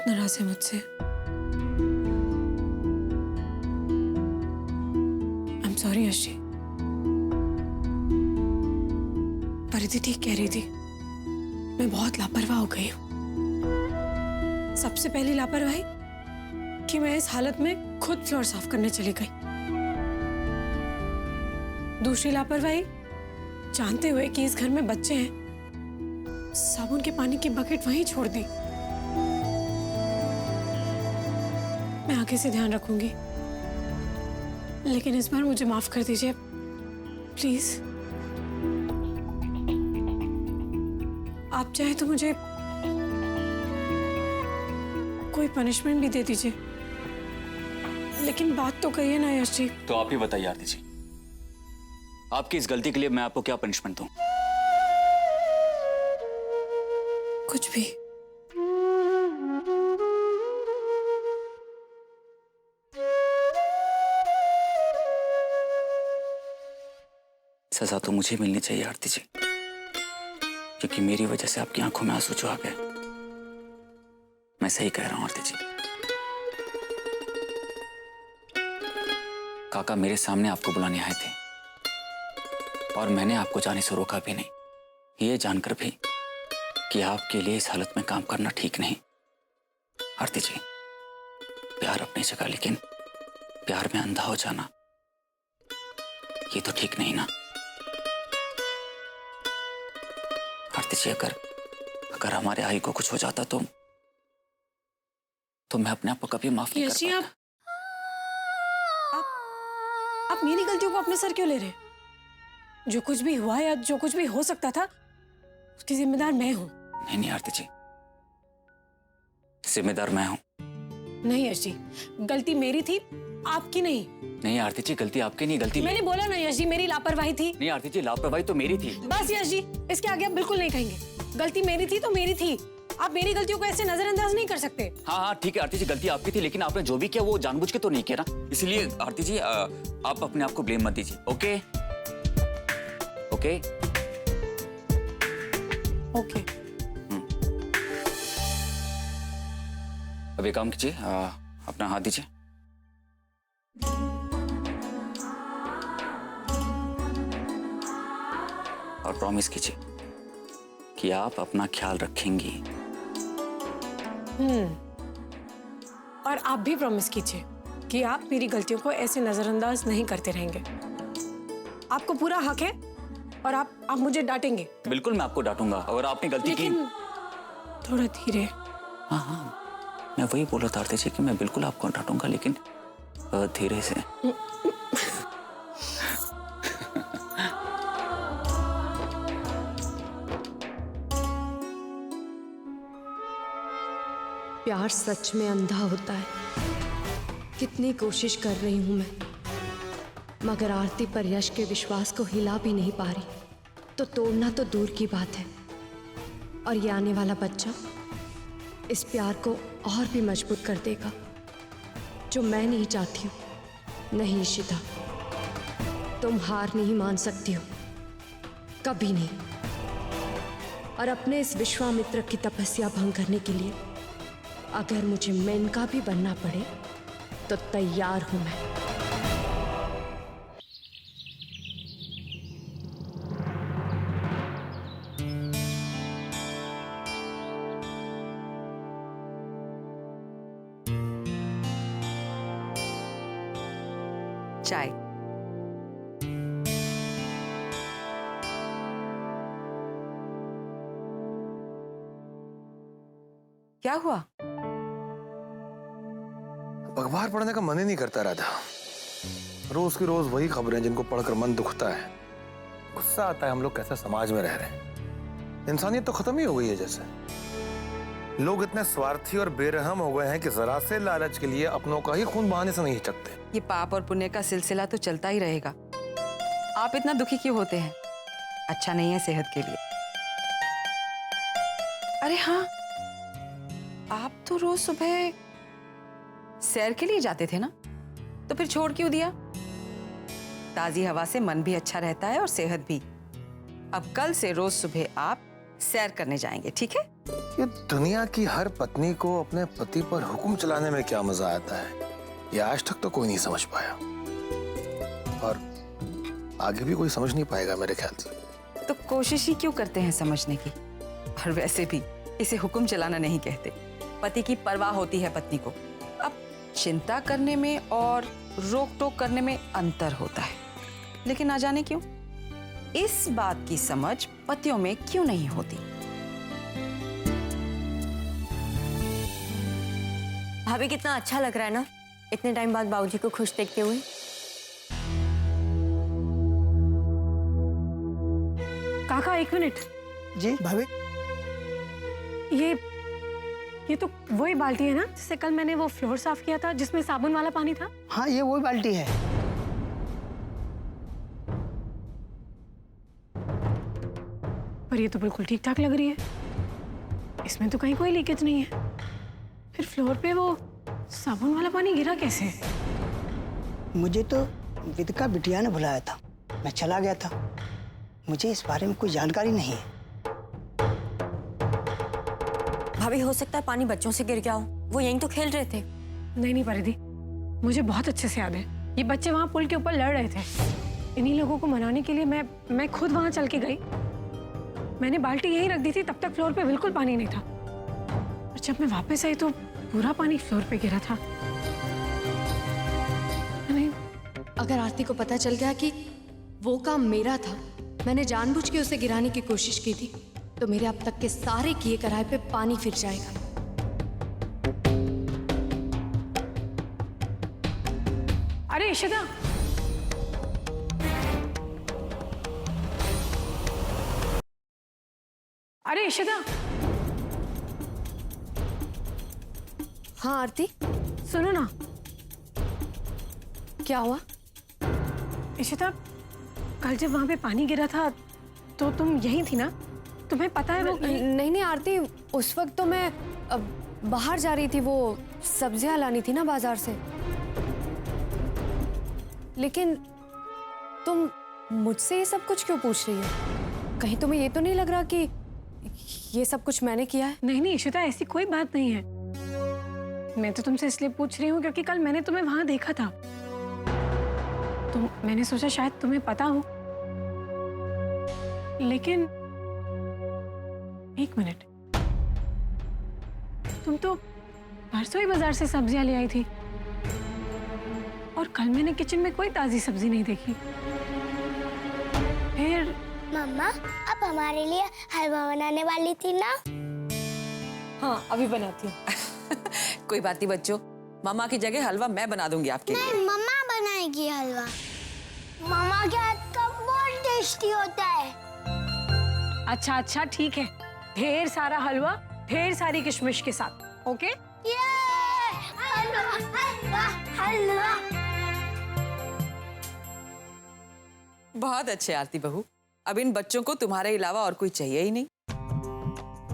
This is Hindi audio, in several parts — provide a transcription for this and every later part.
बहुत नाराज है मुझसे। I am sorry Yeshi. परिधि ठीक कह रही थी, मैं बहुत लापरवाह हो गई हूँ। सबसे पहली लापरवाही कि मैं इस हालत में खुद फ्लोर साफ करने चली गई। दूसरी लापरवाही, जानते हुए कि इस घर में बच्चे हैं, साबुन के पानी की बकेट वहीं छोड़ दी। मैं आगे से ध्यान रखूंगी, लेकिन इस बार मुझे माफ कर दीजिए प्लीज। आप चाहे तो मुझे कोई पनिशमेंट भी दे दीजिए, लेकिन बात तो कहिए ना यश जी। तो आप ही बताइए आरती जी, आपकी इस गलती के लिए मैं आपको क्या पनिशमेंट दूं? कुछ भी। सजा तो मुझे मिलनी चाहिए आरती जी, क्योंकि मेरी वजह से आपकी आंखों में आंसू जो आ गए। मैं सही कह रहा हूं आरती जी। काका मेरे सामने आपको बुलाने आए थे और मैंने आपको जाने से रोका भी नहीं, ये जानकर भी कि आपके लिए इस हालत में काम करना ठीक नहीं। आरती जी, प्यार अपनी जगह, लेकिन प्यार में अंधा हो जाना ये तो ठीक नहीं ना। आरती जी, अगर हमारे आई को कुछ हो जाता तो मैं अपने आप को कभी माफ नहीं कर पाता। आप मेरी गलतियों को अपने सर क्यों ले रहे हैं? जो कुछ भी हुआ या जो कुछ भी हो सकता था, उसकी जिम्मेदार मैं हूं। नहीं आरती जी, जिम्मेदार मैं हूं। नहीं यश जी, गलती मेरी थी, आपकी नहीं। नहीं आरती जी, गलती आपकी नहीं, गलती मैंने बोला ना यश जी, मेरी लापरवाही थी। नहीं आरती जी, लापरवाही तो मेरी थी। बस यश जी, इसके आगे आप बिल्कुल नहीं कहेंगे। गलती मेरी थी तो मेरी थी, आप मेरी गलतियों को ऐसे नजरअंदाज नहीं कर सकते। हाँ ठीक है आरती जी, गलती आपकी थी, लेकिन आपने जो भी किया वो जानबूझ के तो नहीं किया ना। इसलिए आरती जी, आप अपने आप को ब्लेम मत दीजिए। Okay okay okay. अब एक काम कीजिए, अपना हाथ दीजिए। और प्रॉमिस कीजिए कि आप अपना ख्याल रखेंगी। और आप भी प्रॉमिस कीजिए कि आप मेरी गलतियों को ऐसे नजरअंदाज नहीं करते रहेंगे। आपको पूरा हक है और आप मुझे डांटेंगे। बिल्कुल मैं आपको डांटूंगा अगर आपने गलती की। थोड़ा धीरे। हाँ मैं वही बोल रहा था आरती जी कि मैं बिल्कुल आपको डांटूंगा, लेकिन धीरे से। प्यार सच में अंधा होता है। कितनी कोशिश कर रही हूं मैं, मगर आरती पर यश के विश्वास को हिला भी नहीं पा रही। तो तोड़ना तो दूर की बात है, और ये आने वाला बच्चा इस प्यार को और भी मजबूत कर देगा, जो मैं नहीं चाहती हूं। नहीं इशिता, तुम हार नहीं मान सकती हो, कभी नहीं। और अपने इस विश्वामित्र की तपस्या भंग करने के लिए अगर मुझे मेनका भी बनना पड़े तो तैयार हूं मैं। चाय। क्या हुआ? अखबार पढ़ने का मन ही नहीं करता राधा। रोज की रोज वही खबरें जिनको पढ़कर मन दुखता है। गुस्सा आता है हम लोग कैसे समाज में रह रहे हैं। इंसानियत तो खत्म ही हो गई है जैसे। लोग इतने स्वार्थी और बेरहम हो गए हैं कि जरा से लालच के लिए अपनों का ही खून बहाने से नहीं हिचकते। ये पाप और पुण्य का सिलसिला तो चलता ही रहेगा। आप इतना दुखी क्यों होते हैं? अच्छा नहीं है सेहत के लिए। अरे हाँ, आप तो रोज सुबह सैर के लिए जाते थे ना, तो फिर छोड़ क्यों दिया? ताजी हवा से मन भी अच्छा रहता है और सेहत भी। अब कल से रोज सुबह आप सैर करने जाएंगे, ठीक है? ये दुनिया की हर पत्नी को अपने पति पर हुक्म चलाने में क्या मजा आता है, ये आज तक तो कोई नहीं समझ पाया और आगे भी कोई समझ नहीं पाएगा मेरे ख्याल से। तो कोशिश ही क्यों करते हैं समझने की? और वैसे भी इसे हुक्म चलाना नहीं कहते, पति की परवाह होती है पत्नी को। अब चिंता करने में और रोक टोक करने में अंतर होता है, लेकिन ना जाने क्यों इस बात की समझ पतियों में क्यों नहीं होती। भाभी कितना अच्छा लग रहा है ना इतने टाइम बाद बाबूजी को खुश देखते हुए। काका एक मिनट, जी भाभी। ये तो वही बाल्टी है ना जिससे कल मैंने वो फ्लोर साफ किया था, जिसमें साबुन वाला पानी था? हाँ, ये वही बाल्टी है। पर ये तो बिल्कुल ठीक ठाक लग रही है, इसमें तो कहीं कोई लीकेज नहीं है। फिर फ्लोर पे वो साबुन वाला पानी गिरा कैसे? मुझे तो विदिका बिटिया ने बुलाया था, मैं चला गया था, मुझे इस बारे में कोई जानकारी नहीं है। भाभी हो सकता है पानी बच्चों से गिर गया हो, वो यहीं तो खेल रहे थे। नहीं परिधि, मुझे बहुत अच्छे से याद है, ये बच्चे वहां पुल के ऊपर लड़ रहे थे। इन्हीं लोगों को मनाने के लिए मैं खुद वहां चल के गई। मैंने बाल्टी यहीं रख दी थी, तब तक फ्लोर पे बिल्कुल पानी नहीं था, और जब मैं वापस आई तो पूरा पानी फ्लोर पे गिरा था। नहीं, अगर आरती को पता चल गया कि वो काम मेरा था, मैंने जानबूझ के उसे गिराने की कोशिश की थी, तो मेरे अब तक के सारे किए कराए पे पानी फिर जाएगा। अरे इशिता, अरे इशिता, हाँ आरती, सुनो ना। क्या हुआ? इशिता, कल जब वहां पे पानी गिरा था तो तुम यहीं थी ना? तुम्हें पता है वो नहीं नहीं आरती, उस वक्त तो मैं बाहर जा रही थी, वो सब्जियां लानी थी ना बाजार से। लेकिन तुम मुझसे ये सब कुछ क्यों पूछ रही हो? कहीं तुम्हें ये तो नहीं लग रहा कि ये सब कुछ मैंने किया है? नहीं नहीं इशिता, ऐसी कोई बात नहीं है। मैं तो तुमसे इसलिए पूछ रही हूँ क्योंकि कल मैंने तुम्हें वहां देखा था, तो मैंने सोचा शायद तुम्हें पता हो। लेकिन एक मिनट, तुम तो परसों ही बाजार से सब्जियां ले आई थी, और कल मैंने किचन में कोई ताजी सब्जी नहीं देखी। फिर मम्मा, अब हमारे लिए हलवा बनाने वाली थी ना? हाँ, अभी बनाती हूँ। कोई बात नहीं बच्चों, मामा की जगह हलवा मैं बना दूंगी आपके लिए। नहीं, मम्मा बनाएगी हलवा। मम्मा के हाथ का बहुत टेस्टी होता है। अच्छा अच्छा ठीक है, ढेर सारा हलवा, ढेर सारी किशमिश के साथ। ओके? ये हलवा हलवा हलवा। बहुत अच्छे आरती बहू, अब इन बच्चों को तुम्हारे अलावा और कोई चाहिए ही नहीं।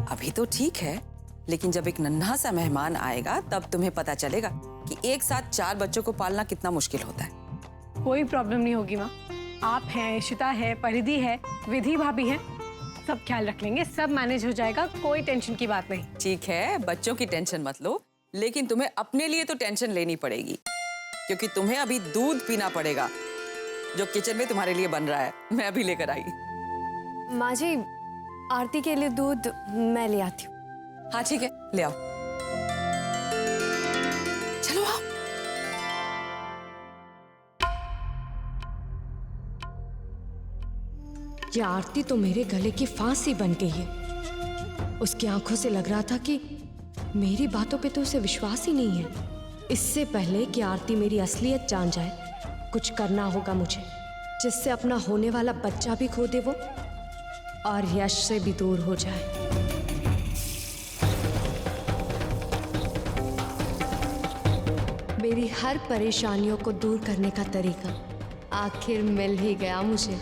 अभी तो ठीक है, लेकिन जब एक नन्हा सा मेहमान आएगा तब तुम्हें पता चलेगा कि एक साथ 4 बच्चों को पालना कितना मुश्किल होता है। कोई प्रॉब्लम नहीं होगी माँ, आप हैं, इशिता है, परिधि है, विधि भाभी है, सब ख्याल रख लेंगे, सब मैनेज हो जाएगा, कोई टेंशन की बात नहीं। ठीक है, बच्चों की टेंशन मत लो, लेकिन तुम्हें अपने लिए तो टेंशन लेनी पड़ेगी, क्योंकि तुम्हें अभी दूध पीना पड़ेगा जो किचन में तुम्हारे लिए बन रहा है। मैं अभी लेकर आई। माँ जी, आरती के लिए दूध मैं ले आती हूँ। हाँ ठीक है, ले आओ। चलो आओ। ये आरती तो मेरे गले की फांसी बन गई है। उसकी आंखों से लग रहा था कि मेरी बातों पे तो उसे विश्वास ही नहीं है। इससे पहले कि आरती मेरी असलियत जान जाए, कुछ करना होगा मुझे, जिससे अपना होने वाला बच्चा भी खो दे वो, और यश से भी दूर हो जाए। मेरी हर परेशानियों को दूर करने का तरीका आखिर मिल ही गया मुझे।